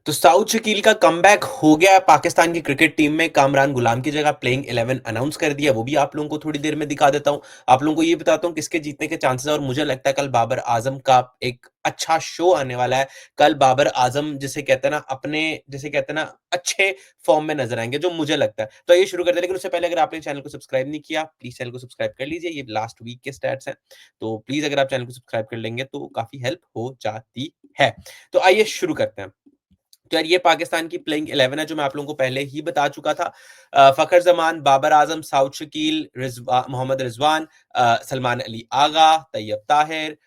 तो साउथ शकील का कमबैक हो गया है पाकिस्तान की क्रिकेट टीम में। कामरान गुलाम की जगह प्लेइंग 11 अनाउंस कर दिया, वो भी आप लोगों को थोड़ी देर में दिखा देता हूं। आप लोगों को ये बताता हूं किसके जीतने के चांसेस है, और मुझे लगता है कल बाबर आजम का एक अच्छा शो आने वाला है। कल बाबर आजम जिसे कहते हैं ना, अपने जिसे कहते हैं ना, अच्छे फॉर्म में नजर आएंगे, जो मुझे लगता है। तो ये शुरू करते हैं, लेकिन उससे पहले अगर आपने चैनल को सब्सक्राइब नहीं किया, प्लीज चैनल को सब्सक्राइब कर लीजिए। ये लास्ट वीक के स्टैट्स हैं, तो प्लीज अगर आप चैनल को सब्सक्राइब कर लेंगे तो काफी हेल्प हो जाती है। तो आइए शुरू करते हैं। तो यार, ये पाकिस्तान की प्लेइंग 11 है, जो मैं आप लोगों को पहले ही बता चुका था। फखर जमान, बाबर आजम, साउद शकील, मोहम्मद रिजवान, सलमान अली आगा, तैयब ताहिर,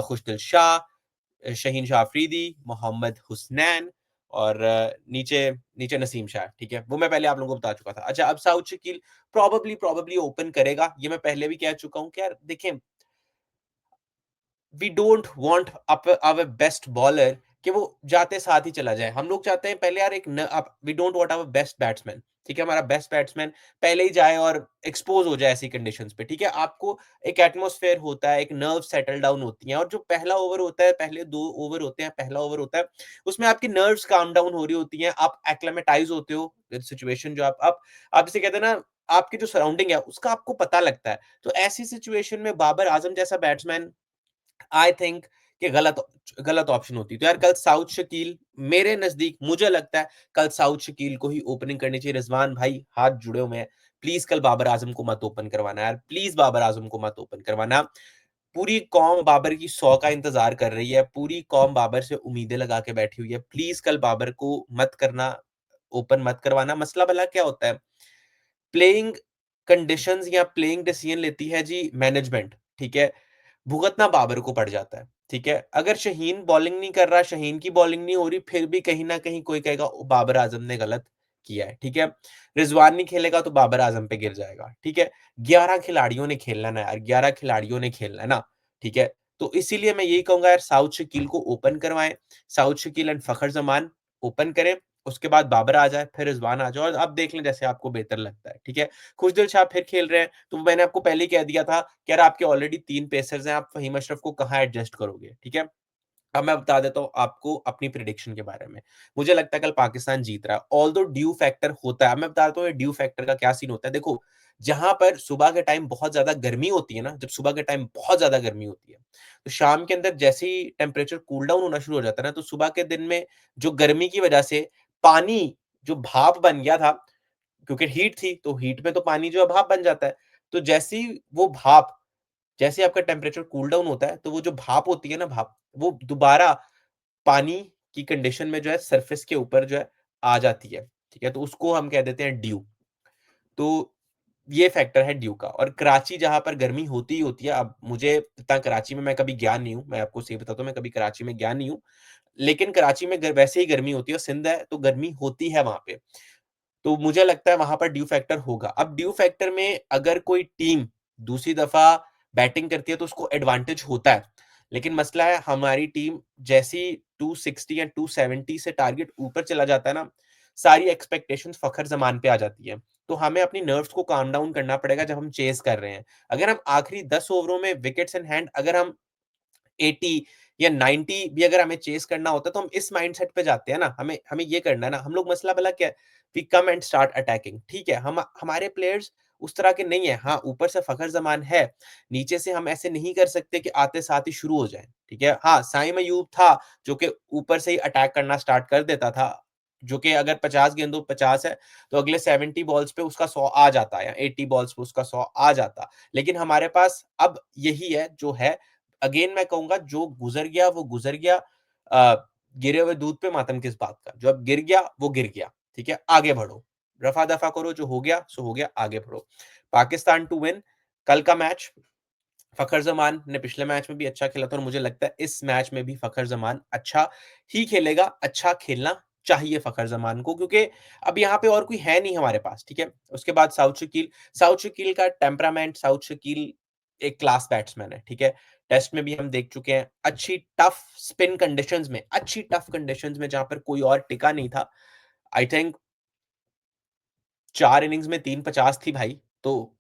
खुशदिल शाह, शहीन शाह अफरीदी, मोहम्मद हुसनैन, और नीचे नीचे नसीम शाह। ठीक है, वो मैं पहले आप लोगों को बता चुका था। अच्छा, अब Saud Shakeel probably probably open करेगा, ये मैं पहले भी कह चुका हूं कि यार देखें, we don't want our best bowler कि वो जाते साथ ही चला जाए। हम लोग चाहते हैं पहले यार we don't want our best batsman, ठीक है, हमारा बेस्ट बैट्समैन पहले ही जाए और एक्सपोज हो जाए ऐसी कंडीशंस पे। ठीक है, आपको एक एटमॉस्फेयर होता है, एक नर्व सेटल डाउन होती हैं, और जो पहला ओवर होता है, पहले 2 ओवर होते हैं, पहला ओवर होता है, उसमें आपकी नर्व्स काम डाउन हो रही होती हैं, आप एक्लेमेटाइज होते हो सिचुएशन, जो आप जिसे कहते हैं ना, आपकी जो सराउंडिंग है उसका आपको पता लगता है। तो ऐसी सिचुएशन में बाबर आजम जैसा बैट्समैन, आई थिंक कि गलत ऑप्शन होती है। तो यार कल साउथ शकील, मेरे नजदीक मुझे लगता है कल साउथ शकील को ही ओपनिंग करनी चाहिए। रिजवान भाई हाथ जुड़े हुए हैं, प्लीज कल बाबर आजम को मत ओपन करवाना यार, प्लीज बाबर आजम को मत ओपन करवाना। पूरी कौम बाबर की 100 का इंतजार कर रही है, पूरी कौम बाबर से उम्मीदें लगा के बैठी हुई है। प्लीज कल बाबर को मत करना, ओपन मत करवाना। मसला भला क्या होता है, प्लेइंग कंडीशंस या प्लेइंग डिसीजन लेती है जी मैनेजमेंट, ठीक है, भुगतना बाबर को पड़ जाता है। ठीक है, अगर शाहीन बॉलिंग नहीं कर रहा, शाहीन की बॉलिंग नहीं हो रही, फिर भी कहीं ना कहीं कोई कहेगा "ओ, बाबर आजम ने गलत किया है। ठीक है, रिजवान नहीं खेलेगा तो बाबर आजम पे गिर जाएगा। ठीक है, 11 खिलाड़ियों ने खेलना ना यार, 11 खिलाड़ियों ने खेलना है ना। ठीक है, तो इसीलिए मैं यही कहूंगा यार, साउथ शकील को ओपन करवाएं, south Shakeel and Fakhar Zaman open करें, उसके बाद बाबर आ जाए, फिर रिजवान आ जाए, और अब देख लें जैसे आपको बेहतर लगता है। ठीक है, खुशदिल शाह फिर खेल रहे हैं, तो मैंने आपको पहले ही कह दिया था कि यार आपके ऑलरेडी 3 पेसर्स हैं, आप फहीम अशरफ को कहाँ एडजस्ट करोगे? ठीक है? अब मैं बता देता हूँ आपको अपनी प्रेडिक्शन के बारे में। मुझे लगता है कल पाकिस्तान जीत रहा है, ऑल्दो ड्यू फैक्टर होता है। अब मैं बता देता हूँ ये ड्यू फैक्टर का क्या सीन होता है। देखो, जहाँ पर सुबह के टाइम बहुत ज़्यादा गर्मी होती है ना, जब सुबह के टाइम बहुत ज़्यादा गर्मी होती है, तो शाम के अंदर जैसे ही टेम्परेचर कूल डाउन होना शुरू हो जाता है ना, तो सुबह के दिन में जो गर्मी की वजह से पानी, जो भाप बन गया था, क्योंकि हीट थी, तो हीट में तो पानी जो है भाप बन जाता है। तो जैसे ही आपका टेम्परेचर कूल डाउन होता है, तो वो जो भाप होती है ना, वो दोबारा पानी की कंडीशन में जो है सरफेस के ऊपर जो है आ जाती है। ठीक है? तो उसको हम कह देते हैं ड्यू। तो ये फैक्टर है ड्यू का। और कराची जहाँ पर गर्मी होती ही होती है, अब मुझे इतना कराची में मैं कभी गया नहीं हूँ, मैं आपको सही बताता हूँ, मैं कभी कराची में गया नहीं हूँ। लेकिन कराची में वैसे ही गर्मी होती है, सिंध है तो गर्मी होती है वहाँ पे। तो मुझे लगता है वहां पर ड्यू फैक्टर होगा। अब ड्यू फैक्टर में अगर कोई टीम दूसरी दफा बैटिंग करती है तो उसको एडवांटेज होता है, लेकिन मसला है हमारी टीम जैसी 260 या 270 से टारगेट ऊपर चला जाता है ना, सारी एक्सपेक्टेशंस फखर जमान पे आ जाती है। तो हमें अपनी नर्व्स को काम डाउन करना पड़ेगा जब हम चेस कर रहे हैं। अगर हम आखिरी 10 ओवरों में विकेट्स इन हैंड, अगर हम 80 या 90 भी अगर हमें चेस करना होता है, तो हम इस माइंडसेट पे जाते हैं ना, हमें हमें ये करना है ना, हम लोग, मसला भला क्या है, we come and start attacking. ठीक है, हम हमारे प्लेयर्स उस तरह के नहीं है। हाँ, ऊपर से फखर जमान है, नीचे से हम ऐसे नहीं कर सकते कि आते साथ ही शुरू हो जाए। ठीक है, हाँ, साइम अयूब था जो कि ऊपर से ही अटैक करना स्टार्ट कर देता था, जो कि अगर 50 गेंदों 50 है, तो अगले 70 बॉल्स पे उसका 100 आ जाता, या 80 बॉल्स पे उसका 100 आ जाता। लेकिन हमारे पास अब यही है जो है। अगेन मैं कहूंगा, जो गुजर गया वो गुजर गया। गिरे हुए दूध पे मातम किस बात का, जो अब गिर गया वो गिर गया। ठीक है, आगे बढ़ो, रफा दफा करो, जो हो गया सो हो गया, आगे बढ़ो। Pakistan to win. कल का मैच, फखर जमान ने पिछले मैच में भी अच्छा खेला था, और मुझे लगता है इस मैच में भी फखर जमान अच्छा ही खेलेगा। अच्छा खेलना चाहिए फखर जमान को, क्योंकि अब यहाँ पे और कोई है नहीं हमारे पास। ठीक है, उसके बाद साउथ शकील का टेम्परामेंट, साउथ शकील एक क्लास बैट्समैन है। ठीक है, टेस्ट में भी हम देख चुके हैं, अच्छी टफ स्पिन कंडीशंस में, अच्छी टफ कंडीशंस में जहां पर कोई और टिका नहीं था। आई थिंक 4 इनिंग्स में 3 50 थी भाई। तो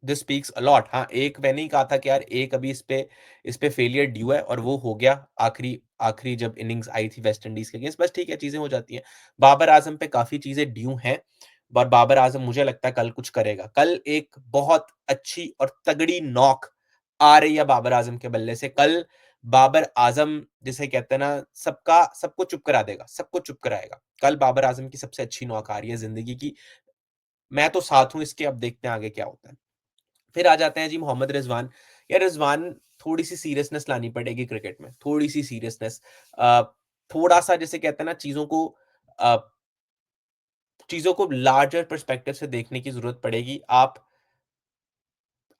दिस स्पीक्स अ लॉट। हाँ, एक मैंने ही कहा था कि यार एक अभी इस पे फेलियर ड्यू है, और वो हो गया आखिरी जब इनिंग्स आई थी वेस्ट इंडीज़ के अगेंस्ट, बस ठीक है, चीज़ें हो जाती हैं। बाबर आज़म पे काफ़ी चीज़ें ड्यू हैं, और बाबर आज़म मुझे लगता है कल कुछ करेगा। कल एक बहुत अच्छी और तगड़ी नॉक आ रही है बाबर आज़म के बल्ले से। कल बाबर आज़म जिसे कहते हैं ना, सबको चुप करा देगा, सबको चुप कराएगा। कल बाबर आज़म की सबसे अच्छी नॉक आ रही है ज़िंदगी की। मैं तो साथ हूँ इसके, अब देखते हैं आगे क्या होता है। फिर आ जाते हैं जी मोहम्मद रिज़वान। यार रिज़वान, थोड़ी-सी सीरियसनेस लानी पड़ेगी क्रिकेट में, थोड़ी-सी सीरियसनेस। अ, थोड़ा-सा जिसे कहते हैं ना, अ, चीज़ों को लार्जर पर्सपेक्टिव से देखने की ज़रूरत पड़ेगी।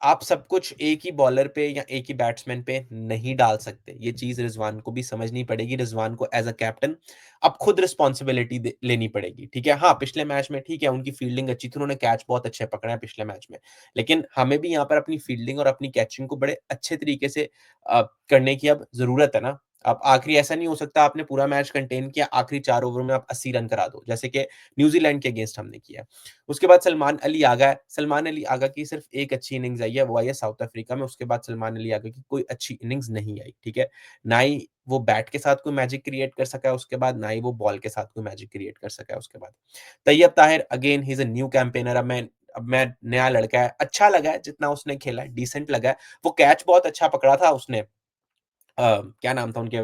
आप सब कुछ एक ही बॉलर पे या एक ही बैट्समैन पे नहीं डाल सकते। ये चीज़ रिज़वान को भी समझनी पड़ेगी। रिज़वान को एज़ अ कैप्टन अब खुद रिस्पॉन्सिबिलिटी लेनी पड़ेगी, ठीक है? हाँ, पिछले मैच में ठीक है, उनकी फील्डिंग अच्छी थी, उन्होंने कैच बहुत अच्छे पकड़े हैं पिछले मैच में। लेकिन हमें भी यहाँ पर अपनी फील्डिंग और अपनी कैचिंग को बड़े अच्छे तरीके से करने की अब ज़रूरत है ना। अब आखिरी ऐसा नहीं हो सकता, आपने पूरा मैच कंटेन किया, आखिरी 4 ओवर में आप 80 रन करा दो, जैसे कि न्यूज़ीलैंड के अगेंस्ट हमने किया। उसके बाद सलमान अली आगा है। सलमान अली आगा की सिर्फ़ एक अच्छी इनिंग्स आई है, वो आई है साउथ अफ्रीका में, उसके बाद सलमान अली आगा की कोई अच्छी इनिंग्स नहीं आई, ठीक है? ना ही वो बैट के साथ कोई मैजिक क्रिएट कर सका है उसके बाद, ना ही वो बॉल के साथ कोई मैजिक क्रिएट कर सका है उसके बाद। Tayyab Tahir again he is a new campaigner. अब मैं नया लड़का है, अच्छा लगा है जितना उसने खेला है, डिसेंट लगा है। वो कैच बहुत अच्छा पकड़ा था उसने। क्या नाम था उनके,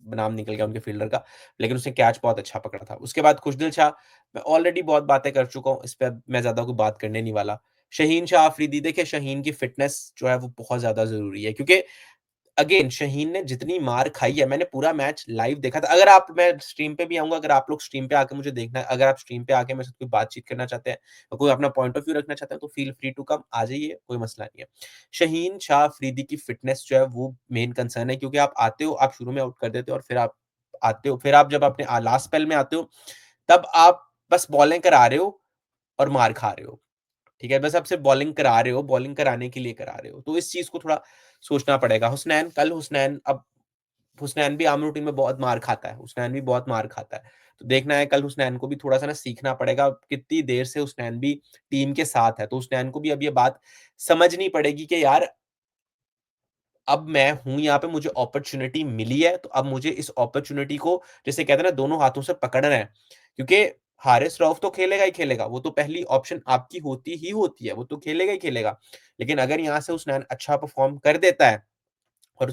नाम निकल गया उनके फ़ील्डर का, लेकिन उसने कैच बहुत अच्छा पकड़ा था। उसके बाद खुशदिल शाह, मैं ऑलरेडी बहुत बातें कर चुका हूँ, इस पे अब मैं ज़्यादा कोई बात करने नहीं वाला। शहीन शाह अफ़रीदी, देखिए शहीन की फ़िटनेस जो है वो बहुत ज़्यादा ज़रूरी है, क्योंकि अगेन शहीन ने जितनी मार खाई है, मैंने पूरा मैच लाइव देखा था। अगर आप मैं स्ट्रीम पे भी आऊँगा, अगर आप लोग स्ट्रीम पे आके मुझे देखना है, अगर आप स्ट्रीम पे आके मेरे साथ कोई बातचीत करना चाहते हैं, कोई अपना पॉइंट ऑफ व्यू रखना चाहते हैं, तो फ़ील फ्री टू कम, आ जाइए, कोई मसला नहीं है। शहीन शाह अफ़रीदी की फ़िटनेस जो है वो मेन कंसर्न है, क्योंकि आप आते हो, आप शुरू में आउट कर देते हो, और फिर आप आते हो, फिर आप जब अपने लास्ट स्पेल में आते हो, तब आप बस बॉलिंग करा रहे हो और मार खा रहे हो। ठीक है? बस आप सिर्फ़ बॉलिंग करा रहे हो, बॉलिंग कराने के लिए करा रहे हो। तो इस चीज़ को थोड़ा सोचना पड़ेगा। हुसनैन भी आर्म रूटीन में बहुत मार खाता है, हुसनैन भी बहुत मार खाता है। तो देखना है कल हुसनैन को भी थोड़ा-सा ना सीखना पड़ेगा, कितनी देर से हुसनैन भी टीम के साथ है। तो हुसनैन को भी अब ये बात समझनी पड़ेगी कि यार, अब मैं हूँ यहाँ पे, मुझे अपॉर्च्युनिटी मिली है, तो अब मुझे इस अपॉर्च्युनिटी को, जिसे कहते हैं ना, दोनों हाथों से पकड़ना है। क्योंकि हारिस रऊफ तो खेलेगा ही खेलेगा, वो तो पहली ऑप्शन आपकी होती ही होती है, वो तो खेलेगा ही खेलेगा। लेकिन अगर यहाँ से हुसनैन अच्छा परफ़ॉर्म कर देता है, और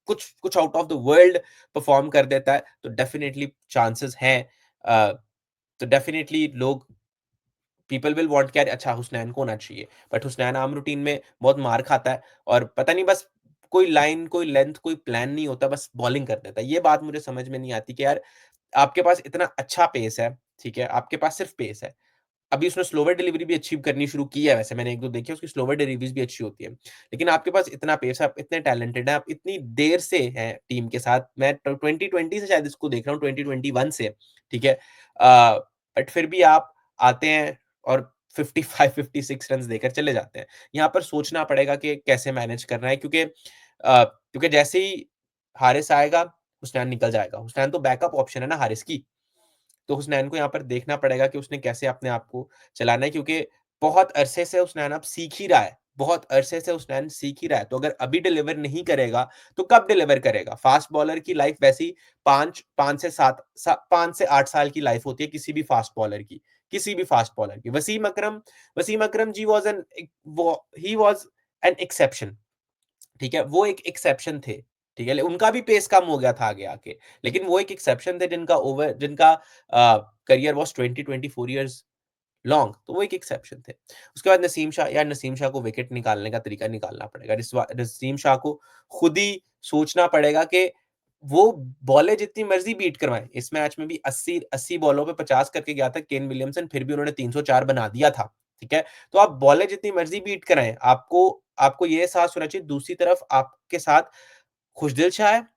कुछ कुछ out of the world perform कर देता है, तो डेफ़िनिटली चांसेस हैं, अ, तो डेफ़िनिटली लोग, पीपल विल वांट कि यार अच्छा हुसनैन को होना चाहिए। बट हुसनैन आर्म रूटीन में बहुत मार खाता है, और पता नहीं, बस कोई लाइन, कोई लेंथ, कोई प्लान नहीं होता, बस बॉलिंग कर देता है। ये बात मुझे समझ में नहीं आती कि यार, आपके पास इतना अच्छा पेस है, ठीक है? आपके पास सिर्फ पेस है। अभी उसने स्लोवर डिलीवरी भी अचीव करनी शुरू की है वैसे, मैंने 1-2 देखी है, उसकी स्लोवर डिलीवरीज़ भी अच्छी होती है। लेकिन आपके पास इतना पेस है, आप इतने टैलेंटेड हैं, आप इतनी देर से हैं टीम के साथ। मैं 2020 से शायद इसको देख रहा हूँ, 2021 से, ठीक है? बट फिर भी आप आते हैं और 55-56 रन्स देकर चले जाते हैं। यहाँ पर सोचना पड़ेगा कि कैसे मैनेज करना है, क्योंकि जैसे ही हारिस आएगा, हुसनैन निकल जाएगा। हुसनैन तो बैकअप ऑप्शन है ना हारिस की। तो हुसनैन को यहाँ पर देखना पड़ेगा कि उसने कैसे अपने आप को चलाना है, क्योंकि बहुत अरसे से हुसनैन अब सीख ही रहा है। बहुत अरसे से हुसनैन सीख ही रहा है, तो अगर अभी डिलीवर नहीं करेगा, तो कब डिलीवर करेगा? फास्ट बॉलर की लाइफ वैसे ही 5 से 8 साल की लाइफ होती है किसी भी फास्ट बॉलर की, किसी भी फास्ट बॉलर की। वसीम अकरम जी ही वाज़ एन एक्सेप्शन। ठीक है? वो एक एक्सेप्शन थे, ठीक है? उनका भी पेस कम हो गया था आगे आके, लेकिन वो एक एक्सेप्शन थे जिनका करियर वाज़ 20-24 इयर्स लॉन्ग, तो वो एक एक्सेप्शन थे। उसके बाद नसीम शाह को विकेट निकालने का तरीका निकालना पड़ेगा। नसीम शाह को खुद ही सोचना पड़ेगा कि वो बॉलें जितनी मर्ज़ी बीट करवाएँ। इस मैच में भी 80 बॉलों पे 50 करके गया था केन विलियमसन, फिर भी उन्होंने 304 बना दिया था, ठीक है? तो आप बॉलें जितनी मर्ज़ी बीट कराएँ, आपको आपको ये एहसास होना चाहिए, दूसरी तरफ आपके साथ खुशदिल शाह है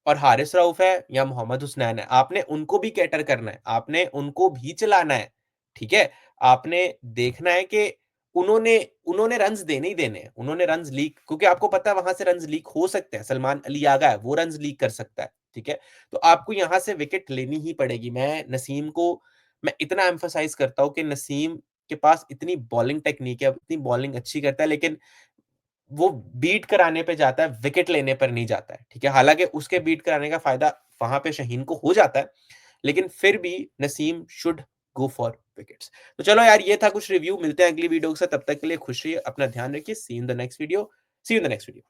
और हारिस रऊफ है या मोहम्मद हुसनैन है, आपने उनको भी कैटर करना है, आपने उनको भी चलाना है, ठीक है? आपने देखना है कि उन्होंने उन्होंने रन्स देने ही देने हैं, उन्होंने रन्स लीक, क्योंकि आपको पता है वहाँ से रन्स लीक हो सकते हैं, सलमान अली आ गया है, वो रन्स लीक कर सकता है, ठीक है? तो आपको यहाँ से विकेट लेनी ही पड़ेगी। मैं इतना एम्फसाइज़ करता हूँ कि नसीम के पास इतनी बॉलिंग टेक्निक है, इतनी बॉलिंग अच्छी करता है, लेकिन वो बीट कराने पे जाता है, विकेट लेने पर नहीं जाता है, ठीक है? हालाँकि उसके बीट कराने का फ़ायदा वहाँ पे शाहीन को हो जाता है, लेकिन फिर भी Naseem should go for wickets. तो चलो यार, ये था कुछ रिव्यू, मिलते हैं अगली वीडियो के साथ, तब तक के लिए खुश रहिए, अपना ध्यान रखिए, see you in the next video, see you in the next video.